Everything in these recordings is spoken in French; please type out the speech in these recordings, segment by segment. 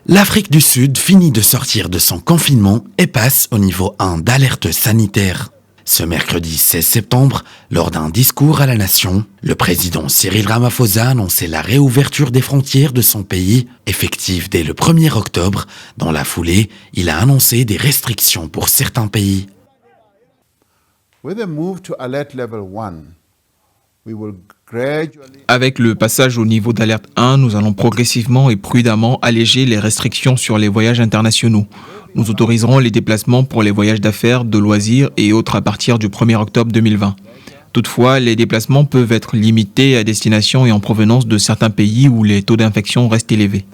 L'Afrique du Sud finit de sortir de son confinement et passe au niveau 1 d'alerte sanitaire. Ce mercredi 16 septembre, lors d'un discours à la nation, le président Cyril Ramaphosa annonçait la réouverture des frontières de son pays, effective dès le 1er octobre. Dans la foulée, il a annoncé des restrictions pour certains pays. Avec le passage au niveau d'alerte 1, nous allons progressivement et prudemment alléger les restrictions sur les voyages internationaux. Nous autoriserons les déplacements pour les voyages d'affaires, de loisirs et autres à partir du 1er octobre 2020. Toutefois, les déplacements peuvent être limités à destination et en provenance de certains pays où les taux d'infection restent élevés.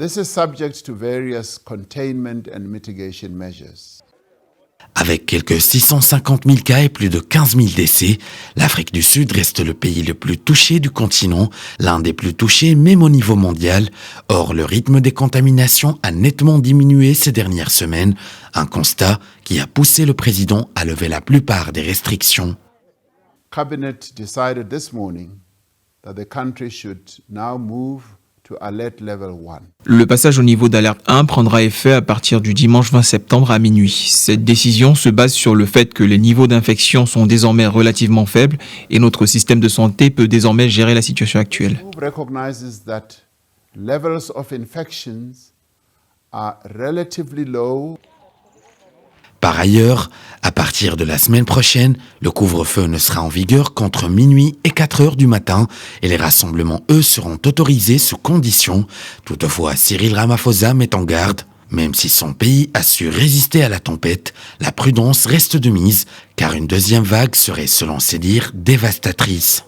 Avec quelques 650 000 cas et plus de 15 000 décès, l'Afrique du Sud reste le pays le plus touché du continent, l'un des plus touchés même au niveau mondial. Or, le rythme des contaminations a nettement diminué ces dernières semaines, un constat qui a poussé le président à lever la plupart des restrictions. Cabinet decided this morning that the country should now move to alert level 1. Le passage au niveau d'alerte 1 prendra effet à partir du dimanche 20 septembre à minuit. Cette décision se base sur le fait que les niveaux d'infection sont désormais relativement faibles et notre système de santé peut désormais gérer la situation actuelle. Recognizes that levels of infections are relatively low. Par ailleurs, à partir de la semaine prochaine, le couvre-feu ne sera en vigueur qu'entre minuit et 4 heures du matin et les rassemblements, eux, seront autorisés sous conditions. Toutefois, Cyril Ramaphosa met en garde. Même si son pays a su résister à la tempête, la prudence reste de mise, car une deuxième vague serait, selon ses dires, dévastatrice.